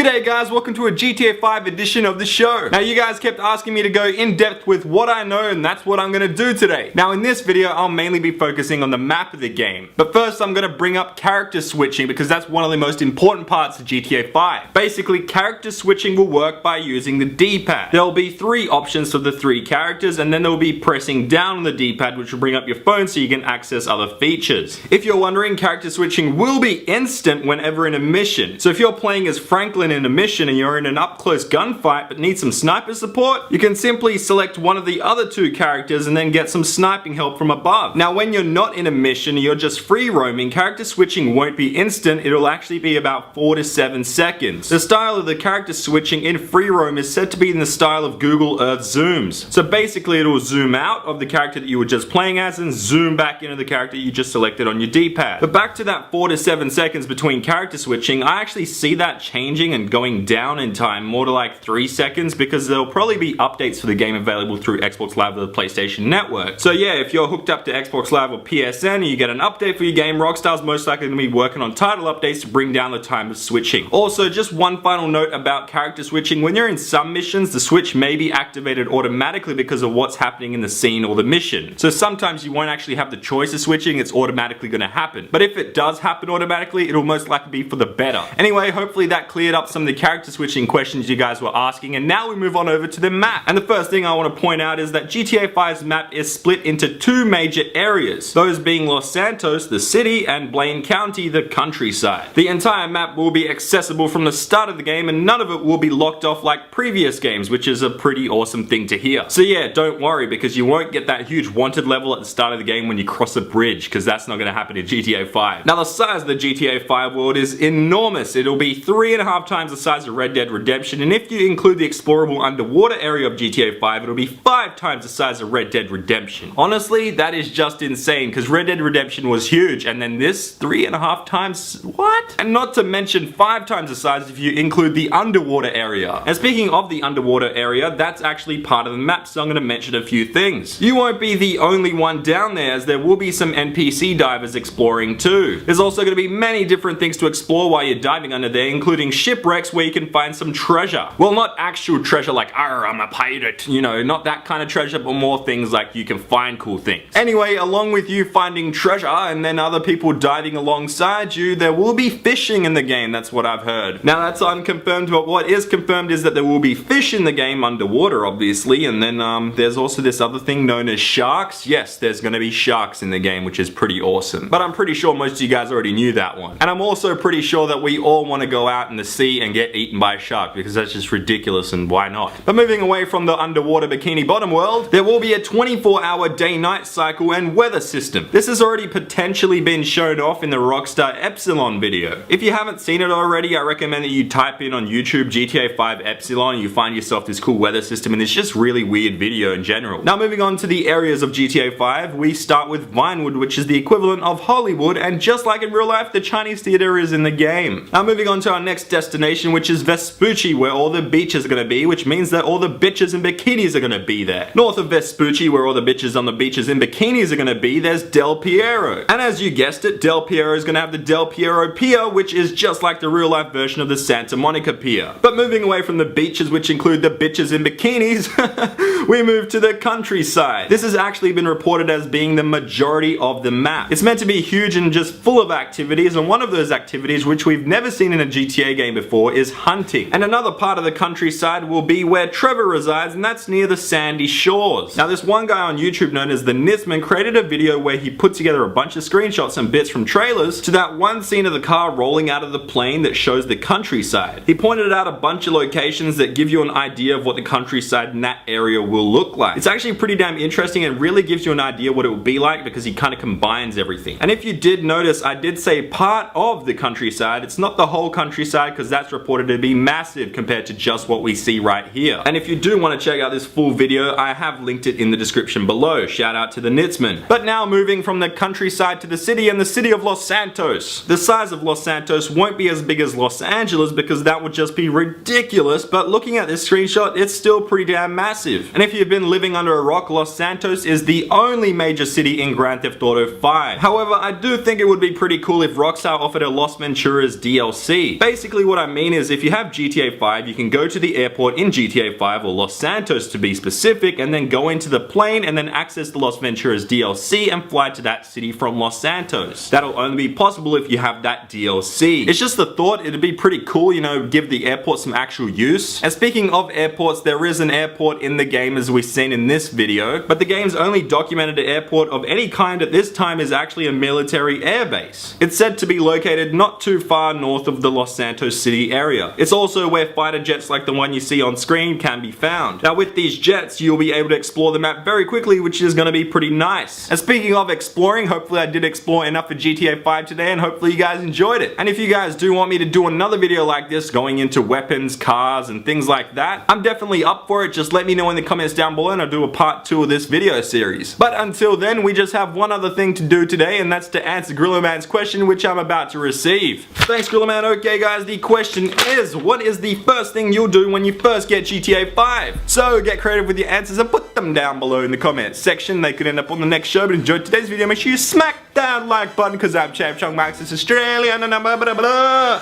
G'day guys, welcome to a GTA 5 edition of the show. Now you guys kept asking me to go in depth with what I know, and that's what I'm gonna do today. Now in this video I'll mainly be focusing on the map of the game. But first I'm gonna bring up character switching because that's one of the most important parts of GTA 5. Basically character switching will work by using the D-pad. There'll be 3 options for the 3 characters, and then there'll be pressing down on the D-pad, which will bring up your phone so you can access other features. If you're wondering, character switching will be instant whenever in a mission. So if you're playing as Franklin in a mission and you're in an up-close gunfight but need some sniper support, you can simply select one of the other 2 characters and then get some sniping help from above. Now when you're not in a mission, you're just free roaming, character switching won't be instant, it'll actually be about 4 to 7 seconds. The style of the character switching in free roam is said to be in the style of Google Earth zooms. So basically it'll zoom out of the character that you were just playing as and zoom back into the character you just selected on your D-pad. But back to that 4 to 7 seconds between character switching, I actually see that changing and going down in time more to like 3 seconds because there'll probably be updates for the game available through Xbox Live or the PlayStation Network. So yeah, if you're hooked up to Xbox Live or PSN and you get an update for your game, Rockstar's most likely going to be working on title updates to bring down the time of switching. Also, just one final note about character switching. When you're in some missions, the switch may be activated automatically because of what's happening in the scene or the mission. So sometimes you won't actually have the choice of switching, it's automatically going to happen. But if it does happen automatically, it'll most likely be for the better. Anyway, hopefully that cleared up some of the character switching questions you guys were asking, and now we move on over to the map. And the first thing I want to point out is that GTA 5's map is split into 2 major areas, those being Los Santos, the city, and Blaine County, the countryside. The entire map will be accessible from the start of the game, and none of it will be locked off like previous games, which is a pretty awesome thing to hear. So yeah, don't worry, because you won't get that huge wanted level at the start of the game when you cross a bridge, because that's not going to happen in GTA 5. Now the size of the GTA 5 world is enormous. It'll be 3.5 times the size of Red Dead Redemption, and if you include the explorable underwater area of GTA 5, it'll be 5 times the size of Red Dead Redemption. Honestly, that is just insane, because Red Dead Redemption was huge, and then this 3.5 times, what? And not to mention 5 times the size if you include the underwater area. And speaking of the underwater area, that's actually part of the map, so I'm going to mention a few things. You won't be the only one down there, as there will be some NPC divers exploring too. There's also going to be many different things to explore while you're diving under there, including shipwrecks where you can find some treasure. Well, not actual treasure like, "Arr, I'm a pirate," you know, not that kind of treasure, but more things like you can find cool things. Anyway, along with you finding treasure and then other people diving alongside you, there will be fishing in the game, that's what I've heard. Now that's unconfirmed, but what is confirmed is that there will be fish in the game underwater, obviously, and then there's also this other thing known as sharks. Yes, there's gonna be sharks in the game, which is pretty awesome. But I'm pretty sure most of you guys already knew that one. And I'm also pretty sure that we all want to go out in the sea and get eaten by a shark, because that's just ridiculous, and why not? But moving away from the underwater Bikini Bottom world, there will be a 24-hour day-night cycle and weather system. This has already potentially been shown off in the Rockstar Epsilon video. If you haven't seen it already, I recommend that you type in on YouTube GTA 5 Epsilon, and you find yourself this cool weather system, and it's just really weird video in general. Now moving on to the areas of GTA 5, we start with Vinewood, which is the equivalent of Hollywood, and just like in real life, the Chinese theater is in the game. Now moving on to our next destination, which is Vespucci, where all the beaches are going to be, which means that all the bitches in bikinis are going to be there. North of Vespucci, where all the bitches on the beaches in bikinis are going to be, there's Del Piero. And as you guessed it, Del Piero is going to have the Del Piero Pier, which is just like the real life version of the Santa Monica Pier. But moving away from the beaches, which include the bitches in bikinis, we move to the countryside. This has actually been reported as being the majority of the map. It's meant to be huge and just full of activities, and one of those activities, which we've never seen in a GTA game before, is hunting. And another part of the countryside will be where Trevor resides, and that's near the sandy shores. Now this one guy on YouTube known as the Nitzman created a video where he put together a bunch of screenshots and bits from trailers to that one scene of the car rolling out of the plane that shows the countryside. He pointed out a bunch of locations that give you an idea of what the countryside in that area will look like. It's actually pretty damn interesting and really gives you an idea what it will be like, because he kind of combines everything. And if you did notice, I did say part of the countryside. It's not the whole countryside, because that's reported to be massive compared to just what we see right here. And if you do want to check out this full video, I have linked it in the description below. Shout out to the Nitzman. But now moving from the countryside to the city, and the city of Los Santos. The size of Los Santos won't be as big as Los Angeles, because that would just be ridiculous, but looking at this screenshot, it's still pretty damn massive. And if you've been living under a rock, Los Santos is the only major city in Grand Theft Auto 5. However, I do think it would be pretty cool if Rockstar offered a Los Venturas DLC. Basically what I mean is if you have GTA 5, you can go to the airport in GTA 5, or Los Santos to be specific, and then go into the plane and then access the Las Venturas DLC and fly to that city from Los Santos. That'll only be possible if you have that DLC. It's just the thought, it'd be pretty cool, you know, give the airport some actual use. And speaking of airports, there is an airport in the game as we've seen in this video, but the game's only documented airport of any kind at this time is actually a military airbase. It's said to be located not too far north of the Los Santos City area. It's also where fighter jets like the one you see on screen can be found. Now with these jets, you'll be able to explore the map very quickly, which is going to be pretty nice. And speaking of exploring, hopefully I did explore enough for GTA 5 today, and hopefully you guys enjoyed it. And if you guys do want me to do another video like this, going into weapons, cars, and things like that, I'm definitely up for it. Just let me know in the comments down below and I'll do a part 2 of this video series. But until then, we just have one other thing to do today, and that's to answer Gorilla Man's question, which I'm about to receive. Thanks, Gorilla Man. Okay guys, the question is, what is the first thing you'll do when you first get GTA 5? So get creative with your answers and put them down below in the comments section. They could end up on the next show, but enjoy today's video. Make sure you smack that like button, because I'm Chav Chong Max, it's Australia, and blah, blah, blah.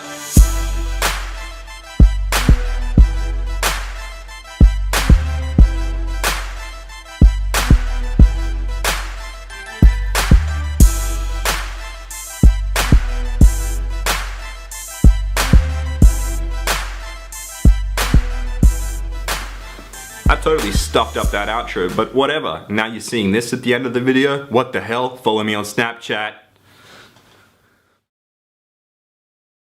I totally stuffed up that outro, but whatever. Now you're seeing this at the end of the video. What the hell? Follow me on Snapchat.